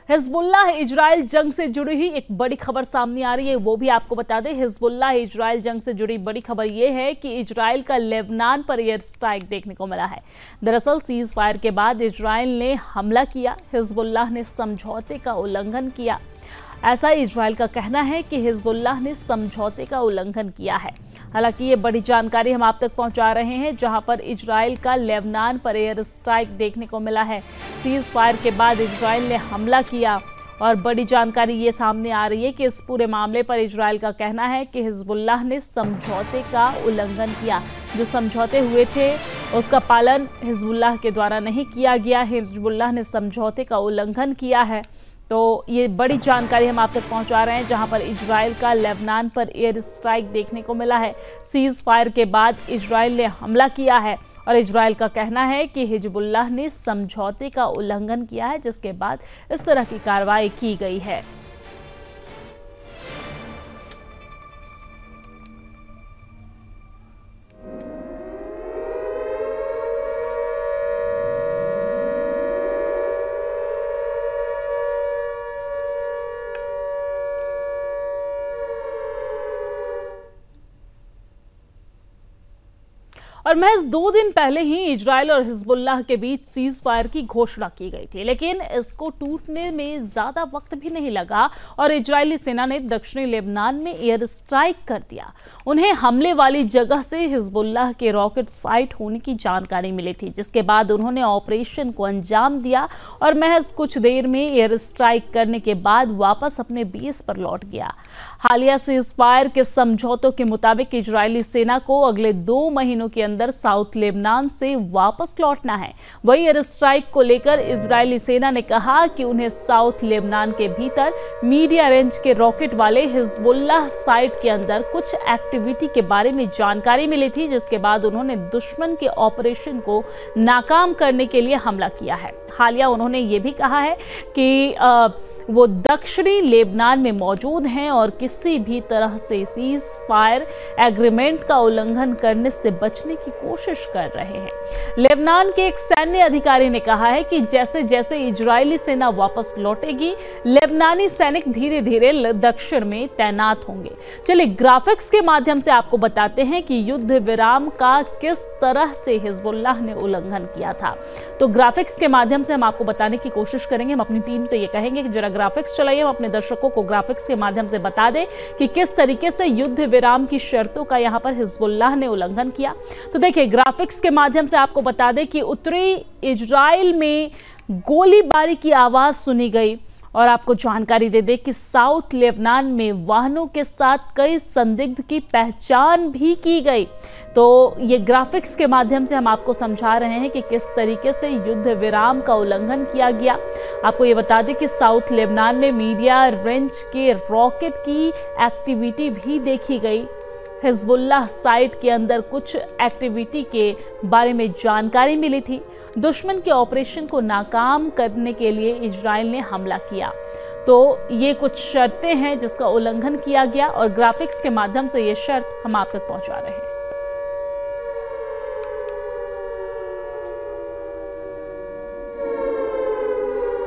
Hezbollah Israel जंग से जुड़ी ही एक बड़ी खबर सामने आ रही है, वो भी आपको बता दें। हिजबुल्लाह इजराइल जंग से जुड़ी बड़ी खबर ये है कि इजराइल का लेबनान पर एयर स्ट्राइक देखने को मिला है। दरअसल सीज फायर के बाद इजराइल ने हमला किया, हिजबुल्लाह ने समझौते का उल्लंघन किया। ऐसा इजराइल का कहना है कि हिजबुल्लाह ने समझौते का उल्लंघन किया है। हालांकि ये बड़ी जानकारी हम आप तक पहुंचा रहे हैं, जहां पर इजराइल का लेबनान पर एयर स्ट्राइक देखने को मिला है। सीज फायर के बाद इजराइल ने हमला किया और बड़ी जानकारी ये सामने आ रही है कि इस पूरे मामले पर इजराइल का कहना है कि हिजबुल्लाह ने समझौते का उल्लंघन किया। जो समझौते हुए थे उसका पालन हिजबुल्लाह के द्वारा नहीं किया गया, हिजबुल्लाह ने समझौते का उल्लंघन किया है। तो ये बड़ी जानकारी हम आप तक पहुंचा रहे हैं, जहां पर इजराइल का लेबनान पर एयर स्ट्राइक देखने को मिला है। सीज फायर के बाद इजराइल ने हमला किया है और इजराइल का कहना है कि हिजबुल्लाह ने समझौते का उल्लंघन किया है, जिसके बाद इस तरह की कार्रवाई की गई है। और महज 2 दिन पहले ही इजराइल और हिजबुल्लाह के बीच सीज फायर की घोषणा की गई थी, लेकिन इसको टूटने में ज्यादा वक्त भी नहीं लगा और इजरायली सेना ने दक्षिणी लेबनान में एयर स्ट्राइक कर दिया। उन्हें हमले वाली जगह से हिजबुल्लाह के रॉकेट साइट होने की जानकारी मिली थी, जिसके बाद उन्होंने ऑपरेशन को अंजाम दिया और महज कुछ देर में एयर स्ट्राइक करने के बाद वापस अपने बेस पर लौट गया। हालिया सीज फायर के समझौतों के मुताबिक इजरायली सेना को अगले 2 महीनों के अंदर साउथ लेबनान से वापस लौटना है। वही एयर स्ट्राइक को लेकर इजरायली सेना ने कहा कि उन्हें साउथ लेबनान के भीतर मीडिया रेंज के रॉकेट वाले हिजबुल्लाह साइट के अंदर कुछ एक्टिविटी के बारे में जानकारी मिली थी, जिसके बाद उन्होंने दुश्मन के ऑपरेशन को नाकाम करने के लिए हमला किया है। हालिया उन्होंने ये भी कहा है कि वो दक्षिणी लेबनान में मौजूद हैं और किसी भी तरह से सीज फायर एग्रीमेंट का उल्लंघन करने से बचने की कोशिश कर रहे हैं। लेबनान के एक सैन्य अधिकारी ने कहा है कि जैसे जैसे इजरायली सेना वापस लौटेगी, लेबनानी सैनिक धीरे धीरे दक्षिण में तैनात होंगे। चलिए ग्राफिक्स के माध्यम से आपको बताते हैं कि युद्ध विराम का किस तरह से हिजबुल्लाह ने उल्लंघन किया था। तो ग्राफिक्स के माध्यम से हम आपको बताने की कोशिश करेंगे। हम अपनी टीम से ये कहेंगे कि जरा ग्राफिक्स चलाइए, हम अपने दर्शकों को ग्राफिक्स के माध्यम से बता दें कि किस तरीके से युद्ध विराम की शर्तों का यहां पर हिजबुल्लाह ने उल्लंघन किया। तो देखिए ग्राफिक्स के माध्यम से आपको बता दें कि उत्तरी इजराइल में गोलीबारी की आवाज सुनी गई और आपको जानकारी दे दें कि साउथ लेबनान में वाहनों के साथ कई संदिग्ध की पहचान भी की गई। तो ये ग्राफिक्स के माध्यम से हम आपको समझा रहे हैं कि किस तरीके से युद्ध विराम का उल्लंघन किया गया। आपको ये बता दें कि साउथ लेबनान में मीडिया रेंज के रॉकेट की एक्टिविटी भी देखी गई। हिजबुल्लाह साइट के अंदर कुछ एक्टिविटी के बारे में जानकारी मिली थी। दुश्मन के ऑपरेशन को नाकाम करने के लिए इजराइल ने हमला किया। तो ये कुछ शर्तें हैं जिसका उल्लंघन किया गया और ग्राफिक्स के माध्यम से ये शर्त हम आप तक पहुंचा रहे हैं।